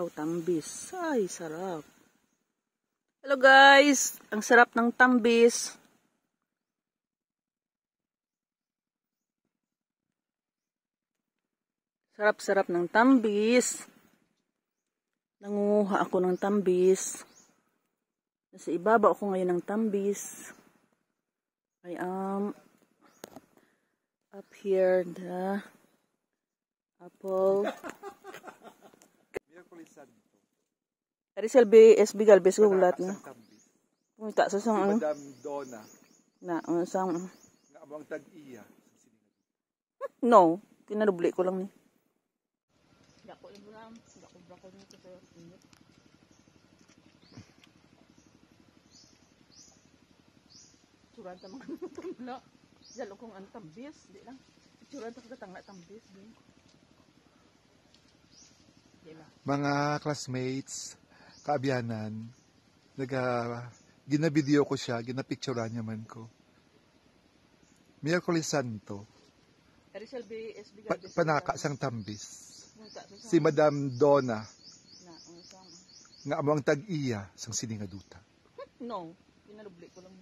Wow, tambis. Ay, sarap. Hello guys, ang sarap ng tambis. Sarap-sarap ng tambis. Nangunguha ako ng tambis. Nasa ibabaw ako ngayon ng tambis. I am up here the apple. Arisel B. S. B. Galvez gulat nga. Punta sa sang ano? Madam Donna. Na, sang Nga amang tag-iya. no, kinadubli ko lang ni. Dako lang, dako nito sa init. Suran ta mga tangla. Jalo kong ang tambis, di lang. Suran ta katangla tambis din. Mga classmates, kaabyanan, ginabideo ko siya, ginapicturean niya man ko. Miyerkules Santo, panaka sang tambis. Si Madam Donna, nga amang tag-iya sang siningaduta. No, pinalubli ko lang.